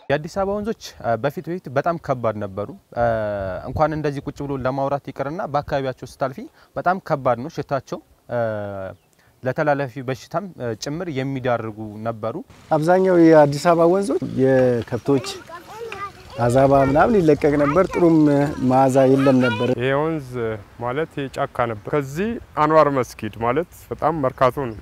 የአዲስ አበባ ወንዞች በፊት በጣም ከባድ ነበሩ እንኳን እንደዚህ ቁጭ ብሎ ለማውራት ይቀርና በአካባቢያቸው ስታልፊ በጣም ከባድ ነው ሽታቸው ለተላላፊ በሽታም ጭምር የሚዳርጉ ነበሩ አብዛኛው የአዲስ አበባ ወንዞች የከብቶች አዛባ ምናምን ይለቀቅ ነበር ጥሩም ማዛ የለም ነበር የወንዝ ማለት የጫካ ነበር ከዚህ አንዋር መስጊድ ማለት በጣም መርካቶ ነው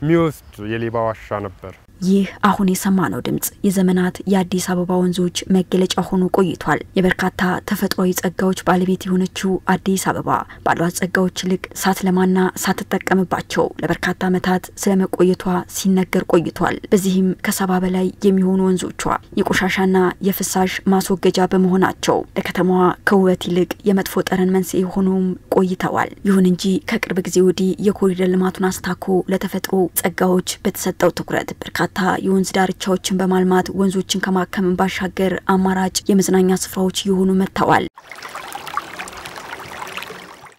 ሚውስት የሌባ ዋሻ ነበር ይህ አሁን የሰማነው ድምጽ የዘመናት የአዲስ አበባ ወንዞች መገለጫ ሆኖ ቆይቷል የበርካታ ተፈጥሯዊ ጸጋዎች ባለቤት የሆነችው አዲስ አበባ ባሏት ጸጋዎች ልክ ሳትለማና ሳትጠቀምባቸው ለበርካታ ዓመታት ስለመቆየቷ ሲነገር ቆይቷል በዚህም ከሰባ በላይ የሚሆኑ ወንዞቿ የቆሻሻና የፍሳሽ ማስወገጃ በመሆናቸው ለከተማዋ ከውበት ይልቅ የመጥፎ ጠረን መንስኤ ሆኖም ቆይተዋል ይሁን እንጂ ከቅርብ ጊዜ ወዲህ የኮሪደር ልማቱን አስታኮ ለተፈጥሮ ጸጋዎች በተሰጠው ትኩረት በርካታ የወንዝ ዳርቻዎችን በማልማት ወንዞችን ከማከም ባሻገር አማራጭ የመዝናኛ ስፍራዎች ይሆኑ መጥተዋል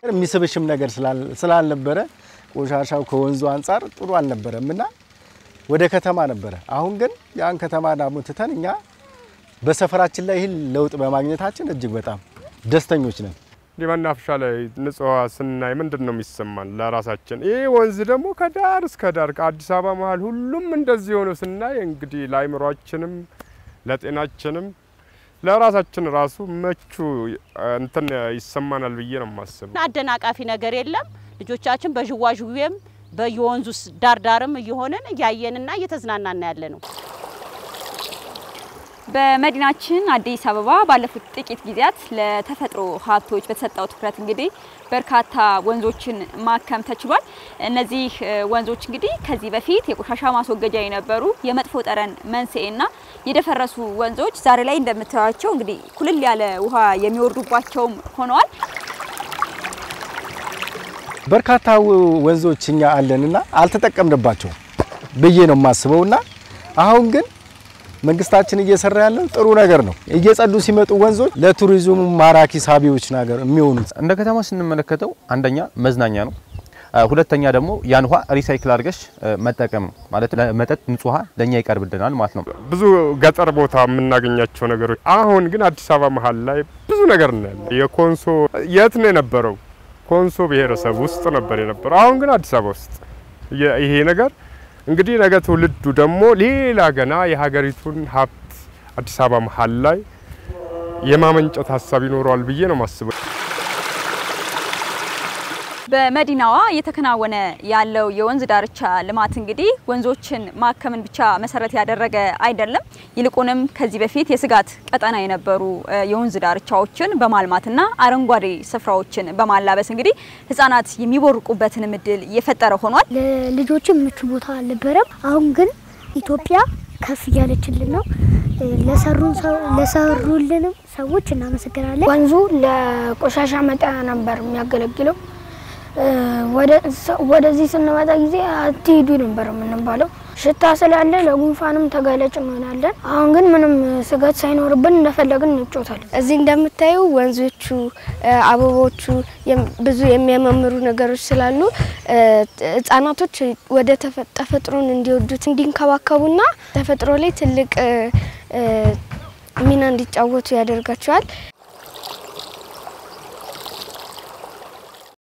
የሚስብሽም ነገር ስላልነበረ ቆሻሻው ከወንዙ አንፃር ጥሩ አልነበረምና ወደ ከተማ ነበር አሁን ግን ያን ከተማ ዳሙተን እኛ በሰፈራችን ላይ ይሄን ለውጥ በማግኘታችን እጅግ በጣም ደስተኞች ነን ሊመናፍሻ ላይ ንጹህ ስናይ ምንድነው የሚሰማን ለራሳችን ይሄ ወንዝ ደግሞ ከዳር እስከ ዳር ከአዲስ አበባ መሃል ሁሉም እንደዚህ ሆኖ ስናይ እንግዲህ ለአይምሮአችንም ለጤናችንም ለራሳችን ራሱ መቹ እንትን ይሰማናል ብዬ ነው ማስበው አደናቃፊ ነገር የለም ልጆቻችን በጅዋጅዌም በየወንዙስ ዳርዳርም እየሆነን ያየንና እየተዝናናና ያለ ነው በመዲናችን አዲስ አበባ ባለፉት ጥቂት ጊዜያት ለተፈጥሮ ሀብቶች በተሰጠው ትኩረት እንግዲህ በርካታ ወንዞችን ማከም ተችሏል እነዚህ ወንዞች እንግዲህ ከዚህ በፊት የቆሻሻ ማስወገጃ የነበሩ የመጥፎ ጠረን መንስኤና የደፈረሱ ወንዞች ዛሬ ላይ እንደምታዩቸው እንግዲህ ኩልል ያለ ውሃ የሚወርዱባቸው ሆነዋል በርካታ ወንዞችኛ አለንና አልተጠቀምንባቸው በየ ነው ማስበውና አሁን ግን መንግስታችን እየሰራ ያለው ጥሩ ነገር ነው እየጸዱ ሲመጡ ወንዞች ለቱሪዝሙ ማራኪ ሳቢዎች ነገር የሚሆኑት እንደ ከተማ ስንመለከተው አንደኛ መዝናኛ ነው ሁለተኛ ደግሞ ያን ውሃ ሪሳይክል አድርገሽ መጠቀም ነው ማለት ለመጠጥ ንጹህ ውሃ ለኛ ይቀርብልናል ማለት ነው ብዙ ገጠር ቦታ የምናገኛቸው ነገሮች አሁን ግን አዲስ አበባ መሃል ላይ ብዙ ነገር ነው የኮንሶ የት ነው የነበረው ኮንሶ ብሔረሰብ ውስጥ ነበር የነበረው አሁን ግን አዲስ አበባ ውስጥ ይሄ ነገር እንግዲህ ነገ ትውልዱ ደግሞ ሌላ ገና የሀገሪቱን ሀብት አዲስ አበባ መሃል ላይ የማመንጨት ሐሳብ ይኖራል ብዬ ነው ማስበው በመዲናዋ የተከናወነ ያለው የወንዝ ዳርቻ ልማት እንግዲህ ወንዞችን ማከምን ብቻ መሰረት ያደረገ አይደለም ይልቁንም ከዚህ በፊት የስጋት ቀጠና የነበሩ የወንዝ ዳርቻዎችን በማልማትና አረንጓዴ ስፍራዎችን በማላበስ እንግዲህ ህፃናት የሚቦርቁበትን ምድል የፈጠረ ሆኗል ለልጆችም ምቹ ቦታ አልነበረም አሁን ግን ኢትዮጵያ ከፍ ያለችልን ነው ለሰሩልን ሰዎች እናመሰግናለን ወንዙ ለቆሻሻ መጣያ ነበር የሚያገለግለው ወደዚህ ስንመጣ ጊዜ አትሄዱ ነበር ምንባለው ሽታ ስላለ ለጉንፋንም ተጋላጭ እንሆናለን አሁን ግን ምንም ስጋት ሳይኖርብን እንደፈለግን እንጫወታለን እዚህ እንደምታዩ ወንዞቹ አበቦቹ ብዙ የሚያማምሩ ነገሮች ስላሉ ህፃናቶች ወደ ተፈጥሮን እንዲወዱት እንዲንከባከቡና ተፈጥሮ ላይ ትልቅ ሚና እንዲጫወቱ ያደርጋቸዋል